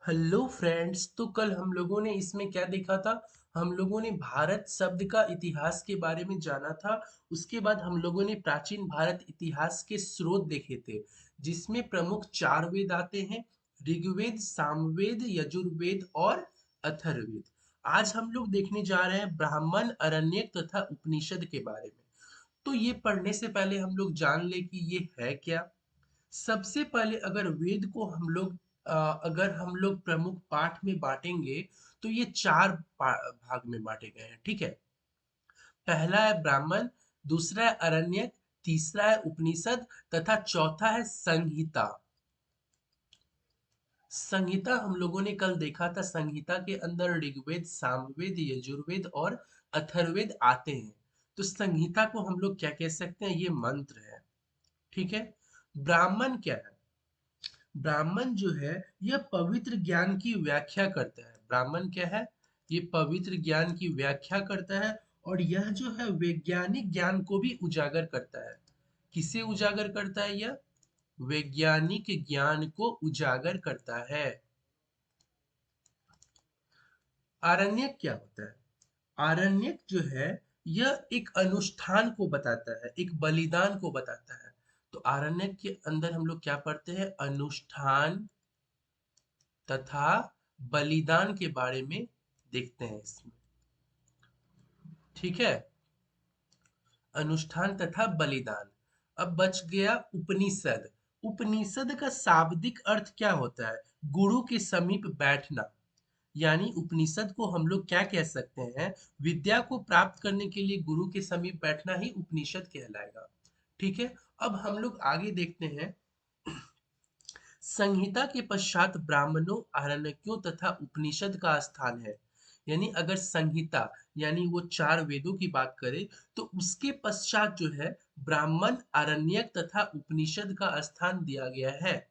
Hello friends. तो कल हम लोगों ने इसमें क्या देखा था? हम लोगों ने भारत शब्द का इतिहास के बारे में जाना था। उसके बाद हम लोगों ने प्राचीन भारत इतिहास के स्रोत देखे थे, जिसमें प्रमुख चार वेद आते हैं: ऋग्वेद, सामवेद, यजुर्वेद और अथर्ववेद। आज हम लोग देखने जा रहे हैं ब्राह्मण, अरण्यक तथा उपनिषद के बारे में। तो ये पढ़ने से पहले हम लोग जान ले कि ये है क्या। सबसे पहले अगर हम लोग प्रमुख पाठ में बांटेंगे, तो ये चार भाग में बांटे गए हैं। ठीक है। पहला है ब्राह्मण, दूसरा है अरण्यक, तीसरा है उपनिषद तथा चौथा है संहिता। संहिता हम लोगों ने कल देखा था। संहिता के अंदर ऋग्वेद, सामवेद, यजुर्वेद और अथर्ववेद आते हैं। तो संहिता को हम लोग क्या कह सकते हैं? ये मंत्र है। ठीक है। ब्राह्मण क्या है? ब्राह्मण जो है, यह पवित्र ज्ञान की व्याख्या करता है। ब्राह्मण क्या है? ये पवित्र ज्ञान की व्याख्या करता है। और यह जो है वैज्ञानिक ज्ञान को भी उजागर करता है। किसे उजागर करता है यह? वैज्ञानिक ज्ञान को उजागर करता है। आरण्यक क्या होता है? आरण्यक जो है, यह एक अनुष्ठान को बताता है, एक बलिदान को बताता है। तो आरण्यक के अंदर हम लोग क्या पढ़ते हैं? अनुष्ठान तथा बलिदान के बारे में देखते हैं इसमें। ठीक है। अनुष्ठान तथा बलिदान। अब बच गया उपनिषद। उपनिषद का शाब्दिक अर्थ क्या होता है? गुरु के समीप बैठना। यानी उपनिषद को हम लोग क्या कह सकते हैं? विद्या को प्राप्त करने के लिए गुरु के समीप बैठना ही उपनिषद कहलाएगा। ठीक है। अब हम लोग आगे देखते हैं। संहिता के पश्चात ब्राह्मणों, आरण्यकों तथा उपनिषद का स्थान है। यानी अगर संहिता यानी वो चार वेदों की बात करें, तो उसके पश्चात जो है ब्राह्मण, आरण्यक तथा उपनिषद का स्थान दिया गया है।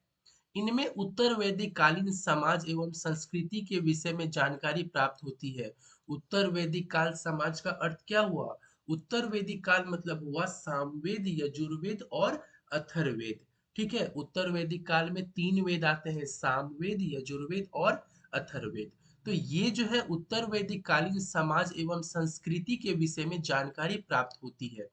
इनमें उत्तर वैदिक कालीन समाज एवं संस्कृति के विषय में जानकारी प्राप्त होती है। उत्तर वैदिक काल समाज का अर्थ क्या हुआ? उत्तर वैदिक काल मतलब हुआ सामवेद, यजुर्वेद और अथर्ववेद। ठीक है। उत्तर वैदिक काल में तीन वेद आते हैं: सामवेद, यजुर्वेद और अथर्ववेद। तो ये जो है उत्तर वैदिक कालीन समाज एवं संस्कृति के विषय में जानकारी प्राप्त होती है।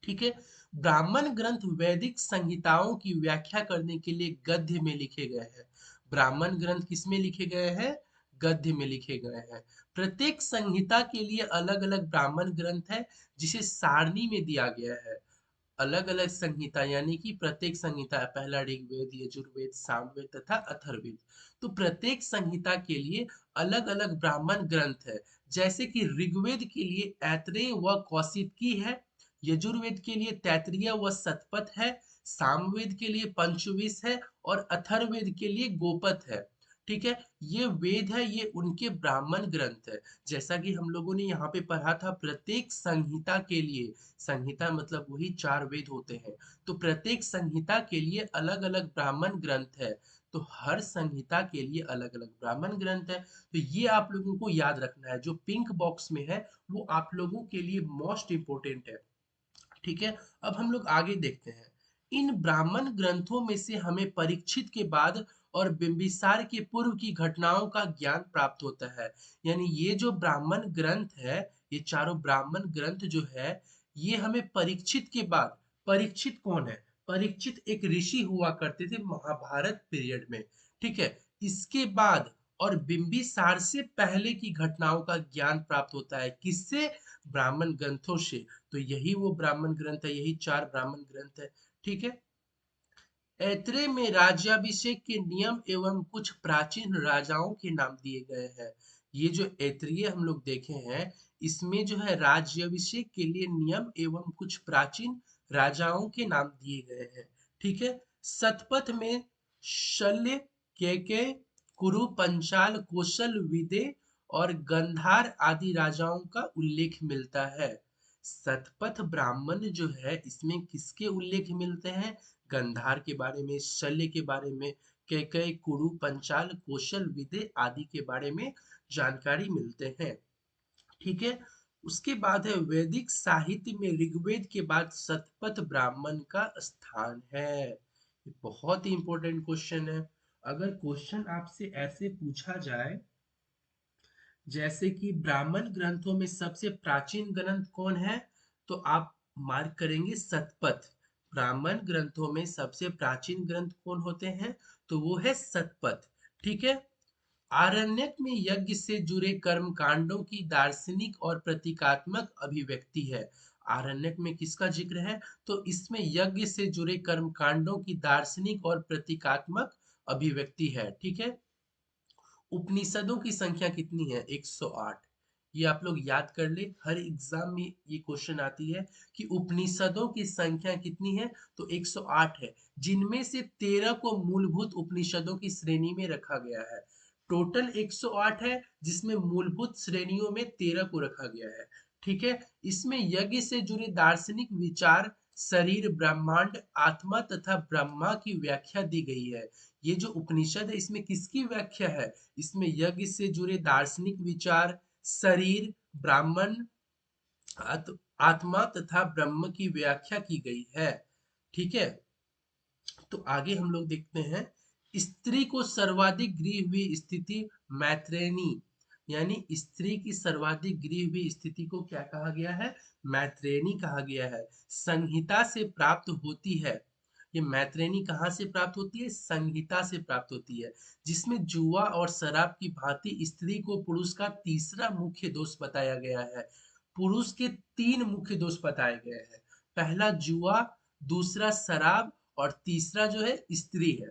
ठीक है। ब्राह्मण ग्रंथ वैदिक संहिताओं की व्याख्या करने के लिए गद्य में लिखे गए हैं। ब्राह्मण ग्रंथ किसमें लिखे गए हैं? गद्य में लिखे गए हैं। प्रत्येक संहिता के लिए अलग अलग ब्राह्मण ग्रंथ है, जिसे सारणी में दिया गया है। अलग अलग संहिता यानी कि प्रत्येक संहिता, पहला ऋग्वेद, यजुर्वेद, सामवेद तथा अथर्ववेद। तो प्रत्येक संहिता के लिए अलग अलग ब्राह्मण ग्रंथ है। जैसे कि ऋग्वेद के लिए ऐत्रेय व कौशिकी है, यजुर्वेद के लिए तैत्तिरीय व शतपथ है, सामवेद के लिए पंचविश है और अथर्ववेद के लिए गोपथ है। ठीक है। ये वेद है, ये उनके ब्राह्मण ग्रंथ है। जैसा कि हम लोगों ने यहाँ पे पढ़ा था, प्रत्येक संहिता के लिए, संहिता मतलब वही चार वेद होते हैं, तो प्रत्येक संहिता के लिए अलग अलग ब्राह्मण ग्रंथ है। तो हर संहिता के लिए अलग अलग ब्राह्मण ग्रंथ है। तो ये आप लोगों को याद रखना है। जो पिंक बॉक्स में है, वो आप लोगों के लिए मोस्ट इंपोर्टेंट है। ठीक है। अब हम लोग आगे देखते हैं। इन ब्राह्मण ग्रंथों में से हमें परीक्षित के बाद और बिंबिसार के पूर्व की घटनाओं का ज्ञान प्राप्त होता है। यानी ये जो ब्राह्मण ग्रंथ है, ये चारों ब्राह्मण ग्रंथ जो है, ये हमें परीक्षित के बाद। परीक्षित कौन है? परीक्षित एक ऋषि हुआ करते थे महाभारत पीरियड में। ठीक है। इसके बाद और बिंबिसार से पहले की घटनाओं का ज्ञान प्राप्त होता है। किससे? ब्राह्मण ग्रंथों से। तो यही वो ब्राह्मण ग्रंथ है, यही चार ब्राह्मण ग्रंथ है। ठीक है। ऐत्रेय में राज्याभिषेक के नियम एवं कुछ प्राचीन राजाओं के नाम दिए गए हैं। ये जो ऐत्रेय हम लोग देखे हैं, इसमें जो है राज्याभिषेक के लिए नियम एवं कुछ प्राचीन राजाओं के नाम दिए गए हैं। ठीक है। शतपथ में शल्य, केकय, कुरु, पंचाल, कौशल, विदे और गंधार आदि राजाओं का उल्लेख मिलता है। शतपथ ब्राह्मण जो है, इसमें किसके उल्लेख मिलते हैं? गंधार के बारे में, शल्य के बारे में, कैकय, कुरु, पंचाल, कौशल, विदे आदि के बारे में जानकारी मिलते हैं। ठीक है। उसके बाद है वैदिक साहित्य में ऋग्वेद के बाद शतपथ ब्राह्मण का स्थान है। ये बहुत ही इंपॉर्टेंट क्वेश्चन है। अगर क्वेश्चन आपसे ऐसे पूछा जाए जैसे कि ब्राह्मण ग्रंथों में सबसे प्राचीन ग्रंथ कौन है, तो आप मार्क करेंगे सतपथ। ब्राह्मण ग्रंथों में सबसे प्राचीन ग्रंथ कौन होते हैं, तो वो है सतपथ। ठीक है। आरण्यक में यज्ञ से जुड़े कर्म कांडों की दार्शनिक और प्रतीकात्मक अभिव्यक्ति है। आरण्यक में किसका जिक्र है, तो इसमें यज्ञ से जुड़े कर्म कांडों की दार्शनिक और प्रतीकात्मक अभिव्यक्ति है। ठीक है। उपनिषदों की संख्या कितनी है, 108। ये आप लोग याद कर ले, हर एग्जाम में ये क्वेश्चन आती है कि उपनिषदों की संख्या कितनी है, तो 108 है, जिनमें से 13 को मूलभूत उपनिषदों की श्रेणी में रखा गया है। टोटल 108 है, जिसमें मूलभूत श्रेणियों में 13 को रखा गया है। ठीक है। इसमें यज्ञ से जुड़े दार्शनिक विचार, शरीर, ब्रह्मांड, आत्मा तथा ब्रह्मा की व्याख्या दी गई है। ये जो उपनिषद है इसमें किसकी व्याख्या है, इसमें यज्ञ से जुड़े दार्शनिक विचार, शरीर, ब्राह्मण, आत्मा तथा ब्रह्म की व्याख्या की गई है। ठीक है। तो आगे हम लोग देखते हैं, स्त्री को सर्वाधिक गृही हुई स्थिति मैत्रेयनी, यानी स्त्री की सर्वाधिक गृही हुई स्थिति को क्या कहा गया है, मैत्रेयनी कहा गया है। संहिता से प्राप्त होती है। ये मैत्रेयनी कहाँ से प्राप्त होती है, संहिता से प्राप्त होती है, जिसमें जुआ और शराब की भांति स्त्री को पुरुष का तीसरा मुख्य दोष बताया गया है। पुरुष के 3 मुख्य दोष बताए गए हैं। पहला जुआ, दूसरा शराब, और तीसरा जो है स्त्री है।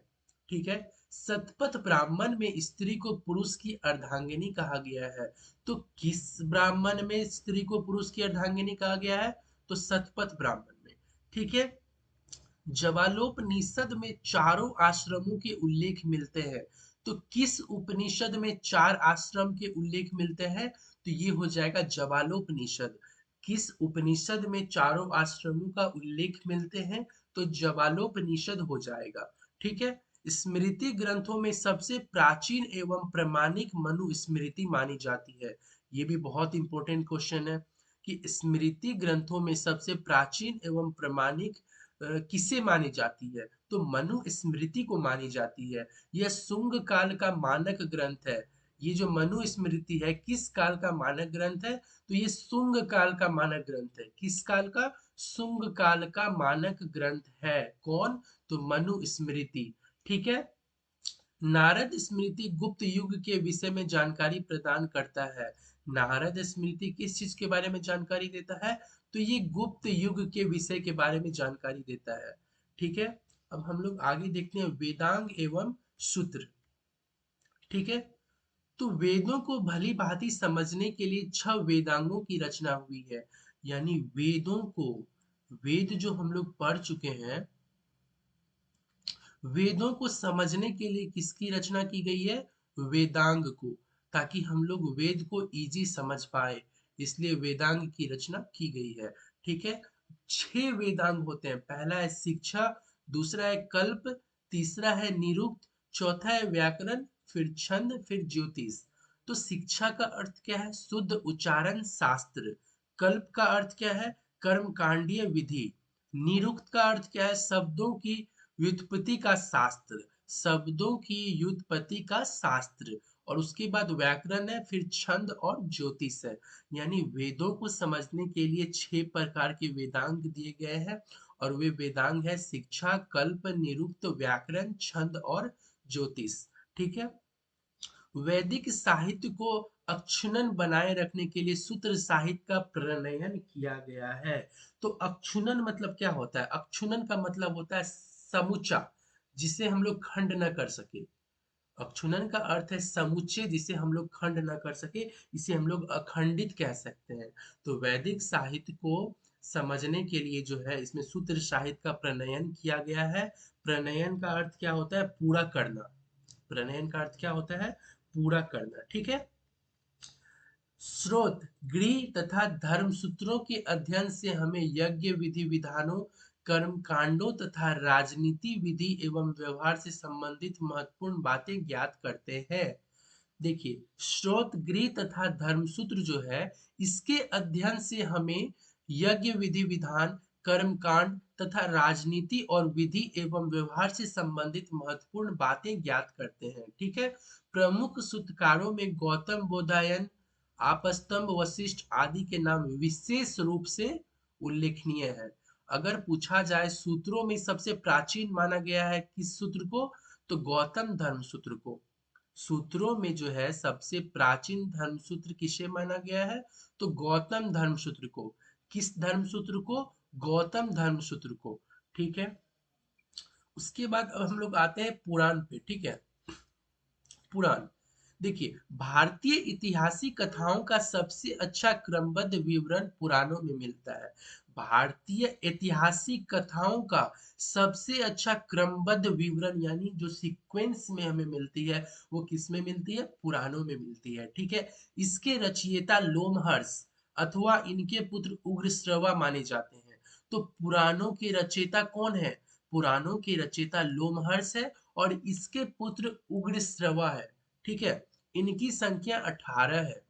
ठीक है। सतपथ ब्राह्मण में स्त्री को पुरुष की अर्धांगिनी कहा गया है। तो किस ब्राह्मण में स्त्री को पुरुष की अर्धांगिनी कहा गया है, तो सतपथ ब्राह्मण में। ठीक है। जवालोपनिषद में चारों आश्रमों के उल्लेख मिलते हैं। तो किस उपनिषद में 4 आश्रम के उल्लेख मिलते हैं, तो ये हो जाएगा जवालोपनिषद। किस उपनिषद में चारों आश्रमों का उल्लेख मिलते हैं, तो जवालोपनिषद हो जाएगा। ठीक है। स्मृति ग्रंथों में सबसे प्राचीन एवं प्रमाणिक मनुस्मृति मानी जाती है। ये भी बहुत इंपॉर्टेंट क्वेश्चन है कि स्मृति ग्रंथों में सबसे प्राचीन एवं प्रमाणिक किसे मानी जाती है, तो मनुस्मृति को मानी जाती है। यह शुंग काल का मानक ग्रंथ है। ये जो मनुस्मृति है किस काल का मानक ग्रंथ है, तो ये शुंग काल का मानक ग्रंथ है। किस काल का, शुंग काल का मानक ग्रंथ है। कौन, तो मनुस्मृति। ठीक है। नारद स्मृति गुप्त युग के विषय में जानकारी प्रदान करता है। नारद स्मृति किस चीज के बारे में जानकारी देता है, तो ये गुप्त युग के विषय के बारे में जानकारी देता है। ठीक है। अब हम लोग आगे देखते हैं वेदांग एवं सूत्र। ठीक है। तो वेदों को भली भांति समझने के लिए 6 वेदांगों की रचना हुई है। यानी वेदों को, वेद जो हम लोग पढ़ चुके हैं, वेदों को समझने के लिए किसकी रचना की गई है, वेदांग को, ताकि हम लोग वेद को इजी समझ पाए, इसलिए वेदांग की रचना की गई है। ठीक है। 6 वेदांग होते हैं। पहला है शिक्षा, दूसरा है कल्प, तीसरा है निरुक्त, चौथा है व्याकरण, फिर छंद, फिर ज्योतिष। तो शिक्षा का अर्थ क्या है, शुद्ध उच्चारण शास्त्र। कल्प का अर्थ क्या है, कर्मकांडीय विधि। निरुक्त का अर्थ क्या है, शब्दों की व्युत्पत्ति का शास्त्र, शब्दों की व्युत्पत्ति का शास्त्र। और उसके बाद व्याकरण है, फिर छंद और ज्योतिष है। यानी वेदों को समझने के लिए 6 प्रकार के वेदांग दिए गए हैं, और वे वेदांग है शिक्षा, कल्प, निरुक्त, व्याकरण, छंद और ज्योतिष। ठीक है। वैदिक साहित्य को अक्षुणन बनाए रखने के लिए सूत्र साहित्य का प्रणयन किया गया है। तो अक्षुणन मतलब क्या होता है, अक्षुणन का मतलब होता है समूचा, जिसे हम लोग खंड न कर सके। अक्षुणन का अर्थ है समुच्चय जिसे हम लोग खंड न कर सके, इसे हम लोग अखंडित कह सकते हैं। तो वैदिक साहित्य को समझने के लिए जो है इसमें सूत्र साहित्य का प्रणयन किया गया है। प्रणयन का अर्थ क्या होता है, पूरा करना। प्रणयन का अर्थ क्या होता है, पूरा करना। ठीक है। स्रोत, गृह तथा धर्म सूत्रों के अध्ययन से हमें यज्ञ विधि विधानों, कर्म कांडों तथा राजनीति विधि एवं व्यवहार से संबंधित महत्वपूर्ण बातें ज्ञात करते हैं। देखिए, स्रोत, गृह तथा धर्मसूत्र जो है, इसके अध्ययन से हमें यज्ञ विधि विधान, कर्मकांड तथा राजनीति और विधि एवं व्यवहार से संबंधित महत्वपूर्ण बातें ज्ञात करते हैं। ठीक है। प्रमुख सूत्रकारों में गौतम बोधायन, आपस्तंभ, वशिष्ठ आदि के नाम विशेष रूप से उल्लेखनीय है। अगर पूछा जाए सूत्रों में सबसे प्राचीन माना गया है किस सूत्र को, तो गौतम धर्म सूत्र को। सूत्रों में जो है सबसे प्राचीन धर्म सूत्र किसे माना गया है, तो गौतम धर्म सूत्र को। किस धर्म सूत्र को, गौतम धर्म सूत्र को। ठीक है। उसके बाद अब हम लोग आते हैं पुराण पे। ठीक है। पुराण, देखिए भारतीय ऐतिहासिक कथाओं का सबसे अच्छा क्रमबद्ध विवरण पुराणों में मिलता है। भारतीय ऐतिहासिक कथाओं का सबसे अच्छा क्रमबद्ध विवरण यानी जो सीक्वेंस में हमें मिलती है वो किस में मिलती है, पुराणों में मिलती है। ठीक है। इसके रचयिता लोमहर्ष अथवा इनके पुत्र उग्रश्रवा माने जाते हैं। तो पुराणों के रचयिता कौन है, पुराणों के रचयिता लोमहर्ष है और इसके पुत्र उग्रश्रवा है। ठीक है। इनकी संख्या 18 है।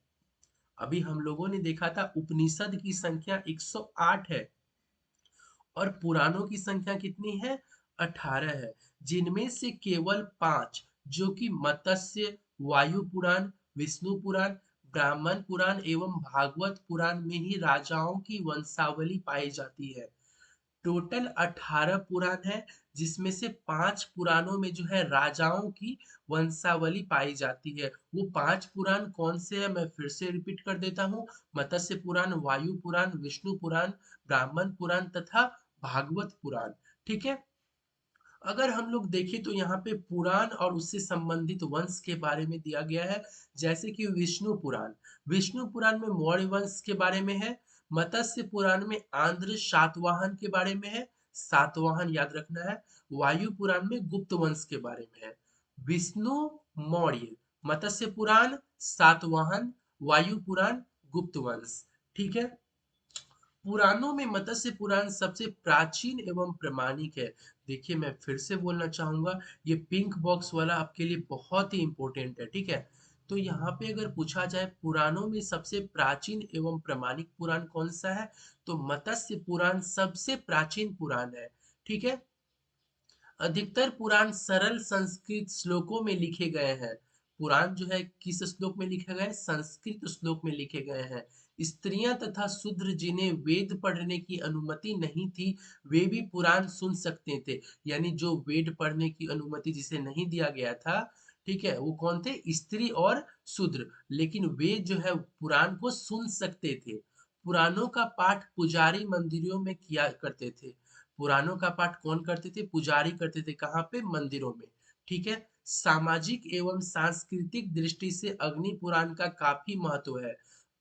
अभी हम लोगों ने देखा था उपनिषद की संख्या 108 है और पुराणों की संख्या कितनी है, 18 है। जिनमें से केवल 5 जो कि मत्स्य, वायु पुराण, विष्णु पुराण, ब्राह्मण पुराण एवं भागवत पुराण में ही राजाओं की वंशावली पाई जाती है। टोटल 18 पुराण है जिसमें से 5 पुराणों में जो है राजाओं की वंशावली पाई जाती है। वो 5 पुराण कौन से हैं मैं फिर से रिपीट कर देता हूँ। मत्स्य पुराण, वायु पुराण, विष्णु पुराण, ब्राह्मण पुराण तथा भागवत पुराण। ठीक है। अगर हम लोग देखें तो यहाँ पे पुराण और उससे संबंधित वंश के बारे में दिया गया है। जैसे कि विष्णु पुराण, विष्णु पुराण में मौर्य वंश के बारे में है। मत्स्य पुराण में आंध्र सातवाहन के बारे में है, सातवाहन याद रखना है। वायु पुराण में गुप्त वंश के बारे में है। विष्णु, मौर्य, मत्स्य पुराण सातवाहन, वायु पुराण गुप्त वंश। ठीक है। पुराणों में मत्स्य पुराण सबसे प्राचीन एवं प्रामाणिक है। देखिए मैं फिर से बोलना चाहूंगा, ये पिंक बॉक्स वाला आपके लिए बहुत ही इंपॉर्टेंट है। ठीक है। तो यहाँ पे अगर पूछा जाए पुराणों में सबसे प्राचीन एवं प्रामाणिक पुराण कौन सा है, तो मत्स्य पुराण सबसे प्राचीन पुराण है। ठीक है। अधिकतर पुराण सरल संस्कृत श्लोकों में लिखे गए हैं। पुराण जो है किस श्लोक में लिखे गए हैं, संस्कृत श्लोक में लिखे गए हैं। स्त्रियां तथा शूद्र जिन्हें वेद पढ़ने की अनुमति नहीं थी वे भी पुराण सुन सकते थे। यानी जो वेद पढ़ने की अनुमति जिसे नहीं दिया गया था, ठीक है, वो कौन थे, स्त्री और शूद्र, लेकिन वे जो है पुराण को सुन सकते थे। पुराणों का पाठ पुजारी मंदिरों में किया करते थे। पुराणों का पाठ कौन करते थे, पुजारी करते थे। कहाँ पे, मंदिरों में। ठीक है। सामाजिक एवं सांस्कृतिक दृष्टि से अग्नि पुराण का काफी महत्व है।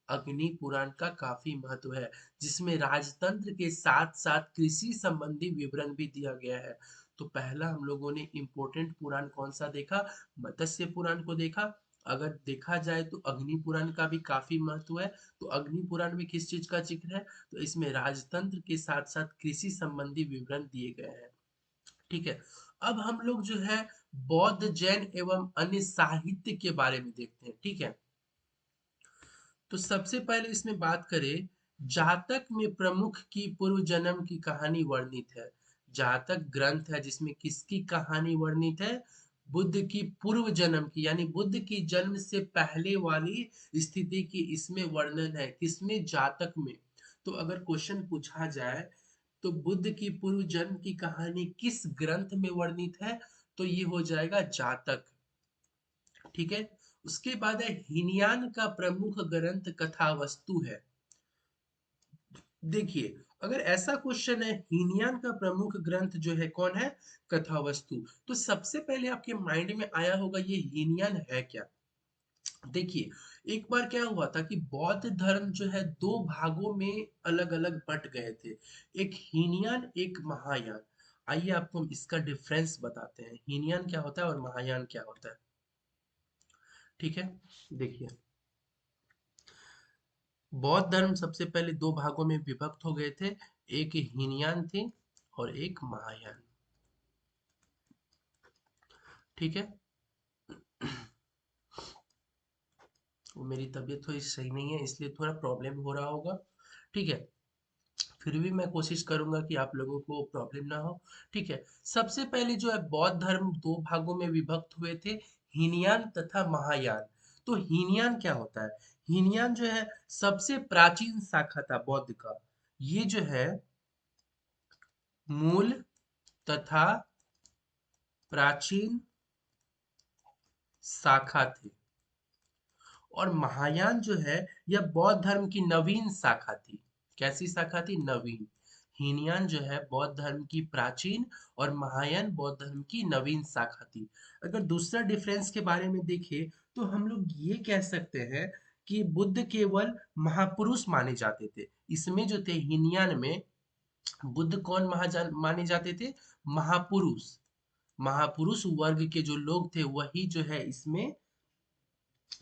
अग्नि पुराण का काफी महत्व है जिसमें राजतंत्र के साथ साथ कृषि संबंधी विवरण भी दिया गया है। तो पहला हम लोगों ने इम्पोर्टेंट पुराण कौन सा देखा, मत्स्य पुराण को देखा। अगर देखा जाए तो अग्नि पुराण का भी काफी महत्व है। तो अग्नि पुराण में किस चीज का जिक्र है, तो इसमें राजतंत्र के साथ साथ कृषि संबंधी विवरण दिए गए हैं। ठीक है। अब हम लोग जो है बौद्ध, जैन एवं अन्य साहित्य के बारे में देखते हैं। ठीक है। तो सबसे पहले इसमें बात करें, जातक में प्रमुख की पूर्व जन्म की कहानी वर्णित है। जातक ग्रंथ है जिसमें किसकी कहानी वर्णित है, बुद्ध की पूर्व जन्म की, यानी बुद्ध की जन्म से पहले वाली स्थिति की इसमें वर्णन है। किसमें, जातक में। तो अगर क्वेश्चन पूछा जाए तो बुद्ध की पूर्व जन्म की कहानी किस ग्रंथ में वर्णित है, तो ये हो जाएगा जातक। ठीक है। उसके बाद है हीनयान का प्रमुख ग्रंथ कथावस्तु है। देखिए अगर ऐसा क्वेश्चन है हीनयान का प्रमुख ग्रंथ जो है कौन है, कथावस्तु, तो सबसे पहले आपके माइंड में आया होगा ये हीनयान है क्या। देखिए एक बार क्या हुआ था कि बौद्ध धर्म जो है दो भागों में अलग अलग बट गए थे, एक हीनयान एक महायान। आइए आपको हम इसका डिफरेंस बताते हैं, हीनयान क्या होता है और महायान क्या होता है। ठीक है। देखिए बौद्ध धर्म सबसे पहले दो भागों में विभक्त हो गए थे, एक हीनयान थी और एक महायान। ठीक है। वो मेरी तबीयत थोड़ी सही नहीं है इसलिए थोड़ा प्रॉब्लम हो रहा होगा। ठीक है। फिर भी मैं कोशिश करूंगा कि आप लोगों को प्रॉब्लम ना हो। ठीक है, सबसे पहले जो है बौद्ध धर्म दो भागों में विभक्त हुए थे, हीनयान तथा महायान। तो हीनयान क्या होता है? हीनयान जो है सबसे प्राचीन शाखा था बौद्ध का। ये जो है मूल तथा प्राचीन शाखा थे। और महायान जो है यह बौद्ध धर्म की नवीन शाखा थी। कैसी शाखा थी? नवीन। हीनयान जो है बौद्ध धर्म की प्राचीन और महायान बौद्ध धर्म की नवीन शाखा थी। अगर दूसरा डिफरेंस के बारे में देखें तो हम लोग ये कह सकते हैं कि बुद्ध केवल महापुरुष माने जाते थे। इसमें जो थे हीनयान में बुद्ध कौन महाजान माने जाते थे? महापुरुष। महापुरुष वर्ग के जो लोग थे वही जो है इसमें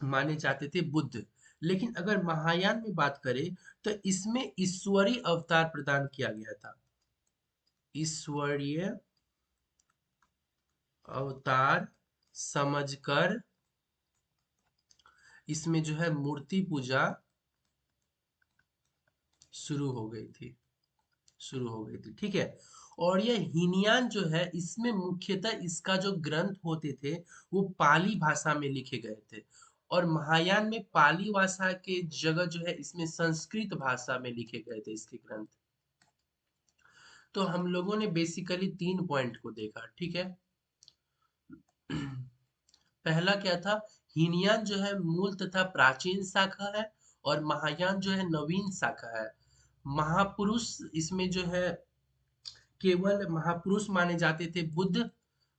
माने जाते थे बुद्ध। लेकिन अगर महायान में बात करें तो इसमें ईश्वरीय अवतार प्रदान किया गया था। ईश्वरीय अवतार समझकर इसमें जो है मूर्ति पूजा शुरू हो गई थी। ठीक है। और ये हीनयान जो है इसमें मुख्यतः इसका जो ग्रंथ होते थे वो पाली भाषा में लिखे गए थे। और महायान में पाली भाषा के जगह जो है इसमें संस्कृत भाषा में लिखे गए थे इसके ग्रंथ। तो हम लोगों ने बेसिकली 3 पॉइंट को देखा। ठीक है। पहला क्या था? हीनयान जो है मूल तथा प्राचीन शाखा है और महायान जो है नवीन शाखा है। महापुरुष इसमें जो है केवल महापुरुष माने जाते थे बुद्ध।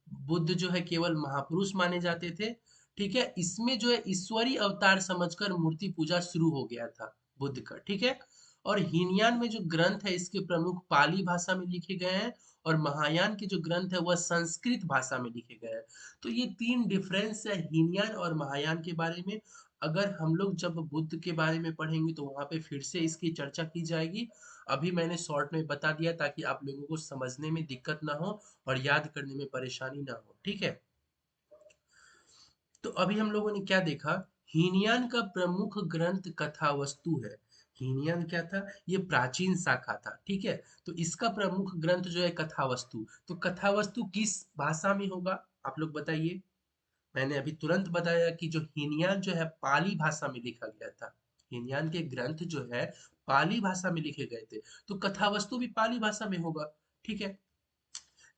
बुद्ध जो है केवल महापुरुष माने जाते थे। ठीक है, इसमें जो है ईश्वरीय अवतार समझकर मूर्ति पूजा शुरू हो गया था बुद्ध का। ठीक है। और हीनयान में जो ग्रंथ है इसके प्रमुख पाली भाषा में लिखे गए हैं और महायान के जो ग्रंथ है वह संस्कृत भाषा में लिखे गए हैं। तो ये 3 डिफरेंस है हीनयान और महायान के बारे में। अगर हम लोग जब बुद्ध के बारे में पढ़ेंगे तो वहां पे फिर से इसकी चर्चा की जाएगी। अभी मैंने शॉर्ट में बता दिया ताकि आप लोगों को समझने में दिक्कत ना हो और याद करने में परेशानी ना हो। ठीक है। तो अभी हम लोगों ने क्या देखा? हीनयान का प्रमुख ग्रंथ कथावस्तु है। हीनयान क्या था? ये प्राचीन शाखा था। ठीक है। तो इसका प्रमुख ग्रंथ जो है कथावस्तु। तो कथावस्तु किस भाषा में होगा? आप लोग बताइए। मैंने अभी तुरंत बताया कि जो हीनयान जो है पाली भाषा में लिखा गया था। हीनयान के ग्रंथ जो है पाली भाषा में लिखे गए थे। तो कथावस्तु भी पाली भाषा में होगा। ठीक है।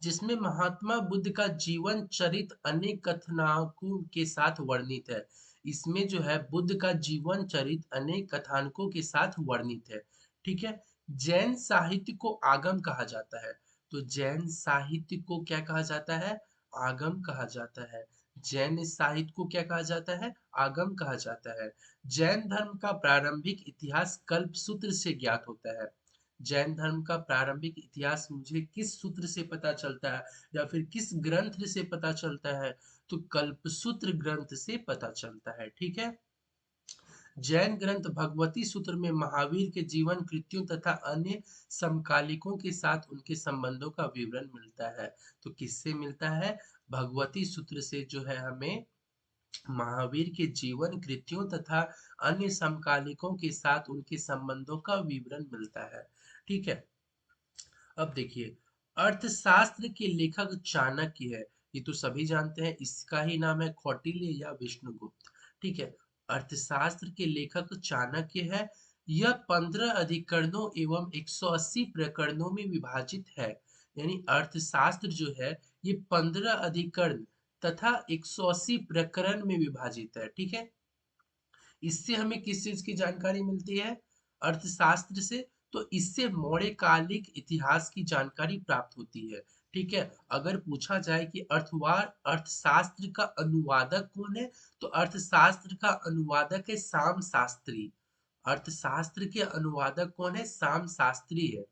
जिसमें महात्मा बुद्ध का जीवन चरित अनेक कथानकों के साथ वर्णित है। इसमें जो है बुद्ध का जीवन चरित अनेक कथानकों के साथ वर्णित है। ठीक है। जैन साहित्य को आगम कहा जाता है। तो जैन साहित्य को क्या कहा जाता है? आगम कहा जाता है। जैन साहित्य को क्या कहा जाता है? आगम कहा जाता है। जैन धर्म का प्रारंभिक इतिहास कल्पसूत्र से ज्ञात होता है। जैन धर्म का प्रारंभिक इतिहास मुझे किस सूत्र से पता चलता है या फिर किस ग्रंथ से पता चलता है? तो कल्पसूत्र ग्रंथ से पता चलता है। ठीक है। जैन ग्रंथ भगवती सूत्र में महावीर के जीवन कृत्यों तथा अन्य समकालिकों के साथ उनके संबंधों का विवरण मिलता है। तो किससे मिलता है? भगवती सूत्र से जो है हमें महावीर के जीवन कृत्यों तथा अन्य समकालिकों के साथ उनके संबंधों का विवरण मिलता है। ठीक है। अब देखिए, अर्थशास्त्र के लेखक चाणक्य है। ये तो सभी जानते हैं, इसका ही नाम है कौटिल्य या विष्णुगुप्त। ठीक है। अर्थशास्त्र के लेखक चाणक्य है। यह 15 अधिकरणों एवं 180 प्रकरणों में विभाजित है। यानी अर्थशास्त्र जो है ये 15 अधिकरण तथा 180 प्रकरण में विभाजित है। ठीक है। इससे हमें किस चीज की जानकारी मिलती है? अर्थशास्त्र से। तो इससे मौर्य कालिक इतिहास की जानकारी प्राप्त होती है। ठीक है। अगर पूछा जाए कि अर्थशास्त्र का अनुवादक कौन है? तो अर्थशास्त्र का अनुवादक है साम शास्त्री। अर्थशास्त्र के अनुवादक कौन है? साम शास्त्री है।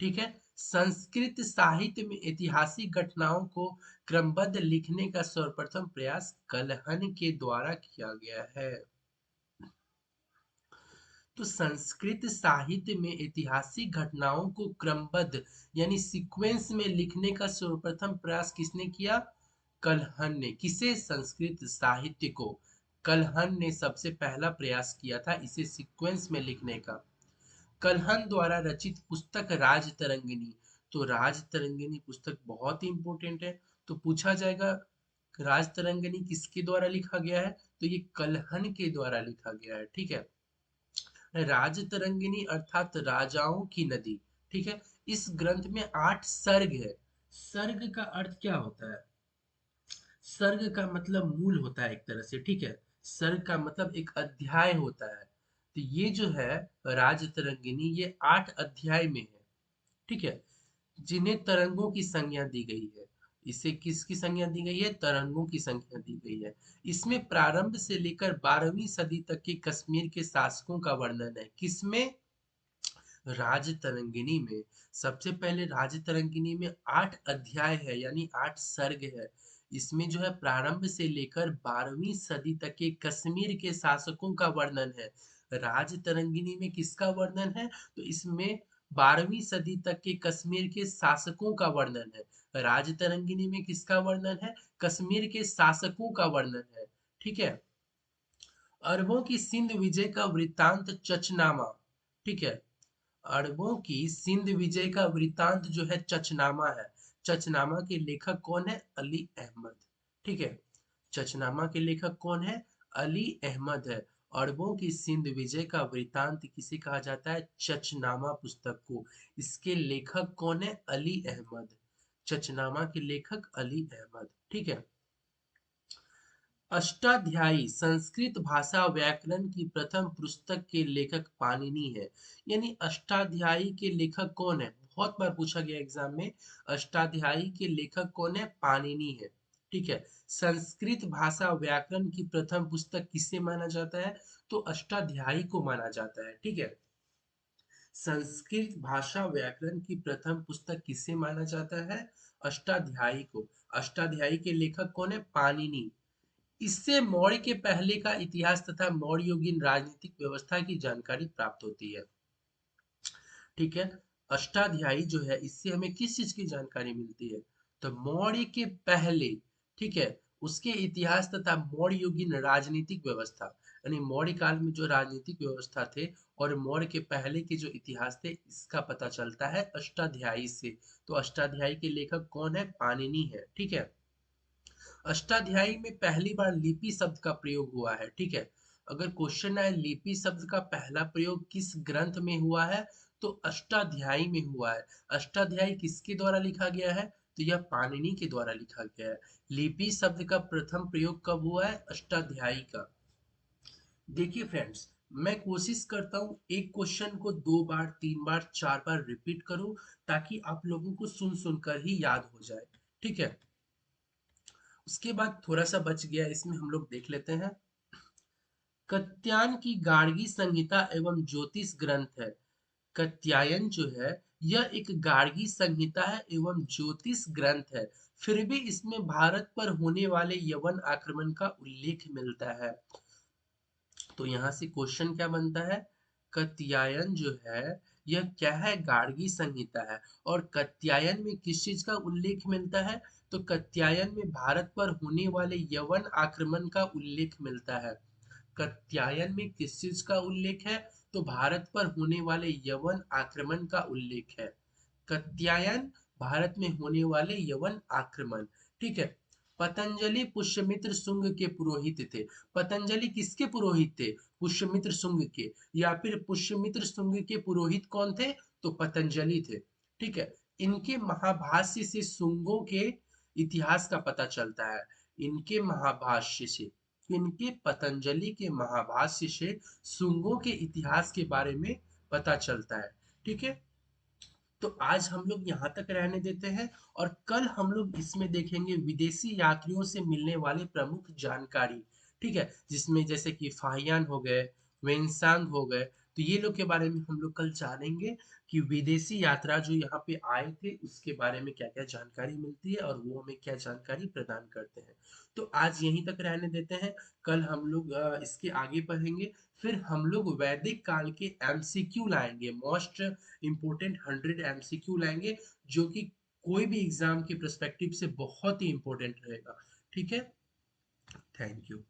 ठीक है। संस्कृत साहित्य में ऐतिहासिक घटनाओं को क्रमबद्ध लिखने का सर्वप्रथम प्रयास कलहन के द्वारा किया गया है। तो संस्कृत साहित्य में ऐतिहासिक घटनाओं को क्रमबद्ध यानी सीक्वेंस में लिखने का सर्वप्रथम प्रयास किसने किया? कलहन ने। किसे? संस्कृत साहित्य को कलहन ने सबसे पहला प्रयास किया था इसे सीक्वेंस में लिखने का। कल्हन द्वारा रचित पुस्तक राजतरंगिणी। तो राजतरंगिणी पुस्तक बहुत ही इंपॉर्टेंट है। तो पूछा जाएगा राजतरंगिणी किसके द्वारा लिखा गया है, तो ये कल्हन के द्वारा लिखा गया है। ठीक है। राजतरंगिणी अर्थात राजाओं की नदी। ठीक है। इस ग्रंथ में 8 सर्ग है। सर्ग का अर्थ क्या होता है? सर्ग का मतलब मूल होता है एक तरह से। ठीक है। सर्ग का मतलब एक अध्याय होता है। तो ये जो है राजतरंगिणी, ये 8 अध्याय में है। ठीक है। जिन्हें तरंगों की संज्ञा दी गई है। इसे किसकी संज्ञा दी गई है? तरंगों की संज्ञा दी गई है। इसमें प्रारंभ से लेकर 12वीं सदी तक के कश्मीर के शासकों का वर्णन है। किसमें? राजतरंगिणी में। सबसे पहले राजतरंगिणी में 8 अध्याय है, यानी 8 सर्ग है। इसमें जो है प्रारंभ से लेकर 12वीं सदी तक के कश्मीर के शासकों का वर्णन है। राजतरंगिणी में किसका वर्णन है? तो इसमें 12वीं सदी तक के कश्मीर के शासकों का वर्णन है। राजतरंगिणी में किसका वर्णन है? कश्मीर के शासकों का वर्णन है। ठीक है। अरबों की सिंध विजय का वृत्तांत चचनामा। ठीक है। अरबों की सिंध विजय का वृत्तांत जो है चचनामा है। चचनामा के लेखक कौन है? अली अहमद। ठीक है। चचनामा के लेखक कौन है? अली अहमद है। अरबों की सिंध विजय का वृत्तांत किसे कहा जाता है? चचनामा पुस्तक को। इसके लेखक कौन है? अली अहमद। चचनामा के लेखक अली अहमद। ठीक है। अष्टाध्यायी संस्कृत भाषा व्याकरण की प्रथम पुस्तक के लेखक पाणिनि है। यानी अष्टाध्यायी के लेखक कौन है? बहुत बार पूछा गया एग्जाम में। अष्टाध्यायी के लेखक कौन है? पाणिनि है। ठीक है। संस्कृत भाषा व्याकरण की प्रथम पुस्तक किसे माना जाता है? तो अष्टाध्यायी को माना जाता है। ठीक है। संस्कृत भाषा व्याकरण की प्रथम पुस्तक किसे माना जाता है? अष्टाध्यायी को। अष्टाध्यायी के लेखक कौन है? पाणिनि। इससे मौर्य के पहले का इतिहास तथा मौर्ययुगीन राजनीतिक व्यवस्था की जानकारी प्राप्त होती है। ठीक है। अष्टाध्यायी जो है, इससे हमें किस चीज की जानकारी मिलती है? तो मौर्य के पहले, ठीक है, उसके इतिहास तथा मौर्ययुगीन राजनीतिक व्यवस्था, यानी मौर्य काल में जो राजनीतिक व्यवस्था थे और मौर्य के पहले के जो इतिहास थे, इसका पता चलता है अष्टाध्यायी से। तो अष्टाध्यायी के लेखक कौन है? पाणिनि है। ठीक है। अष्टाध्यायी में पहली बार लिपि शब्द का प्रयोग हुआ है। ठीक है। अगर क्वेश्चन आए लिपि शब्द का पहला प्रयोग किस ग्रंथ में हुआ है, तो अष्टाध्यायी में हुआ है। अष्टाध्यायी किसके द्वारा लिखा गया है? तो यह पाणिनि के द्वारा लिखा गया है। लिपि शब्द का प्रथम प्रयोग कब हुआ है? अष्टाध्यायी का। देखिए फ्रेंड्स, मैं कोशिश करता हूँ एक क्वेश्चन को 2 बार 3 बार 4 बार रिपीट करूं, ताकि आप लोगों को सुन सुनकर ही याद हो जाए। ठीक है। उसके बाद थोड़ा सा बच गया, इसमें हम लोग देख लेते हैं। कात्यायन की गार्गी संहिता एवं ज्योतिष ग्रंथ है। कात्यायन जो है, यह एक गार्गी संहिता है एवं ज्योतिष ग्रंथ है। फिर भी इसमें भारत पर होने वाले यवन आक्रमण का उल्लेख मिलता है। तो यहाँ से क्वेश्चन क्या बनता है? कात्यायन जो है, यह क्या है? गार्गी संहिता है। और कात्यायन में किस चीज का उल्लेख मिलता है? तो कात्यायन में भारत पर होने वाले यवन आक्रमण का उल्लेख मिलता है। कात्यायन में किस चीज का उल्लेख है? तो भारत पर होने वाले यवन आक्रमण का उल्लेख है। कात्यायन, भारत में होने वाले यवन आक्रमण। ठीक है। पतंजलि पुष्यमित्र शुंग के पुरोहित थे। पतंजलि किसके पुरोहित थे? पुष्यमित्र शुंग के। या फिर पुष्यमित्र शुंग के पुरोहित कौन थे? तो पतंजलि थे। ठीक है। इनके महाभाष्य से शुंगों के इतिहास का पता चलता है। इनके महाभाष्य से, इनके पतंजलि के महाभाष्य से शुंगों के इतिहास के बारे में पता चलता है। ठीक है। तो आज हम लोग यहाँ तक रहने देते हैं, और कल हम लोग इसमें देखेंगे विदेशी यात्रियों से मिलने वाली प्रमुख जानकारी। ठीक है। जिसमें जैसे कि फाहियान हो गए, वेनसांग हो गए, तो ये लोग के बारे में हम लोग कल जानेंगे कि विदेशी यात्रा जो यहाँ पे आए थे उसके बारे में क्या क्या जानकारी मिलती है और वो हमें क्या जानकारी प्रदान करते हैं। तो आज यहीं तक रहने देते हैं। कल हम लोग इसके आगे पढ़ेंगे। फिर हम लोग वैदिक काल के एमसीक्यू लाएंगे, मोस्ट इंपोर्टेंट 100 एमसीक्यू लाएंगे, जो कि कोई भी एग्जाम के पर्सपेक्टिव से बहुत ही इंपॉर्टेंट रहेगा। ठीक है। Thank you.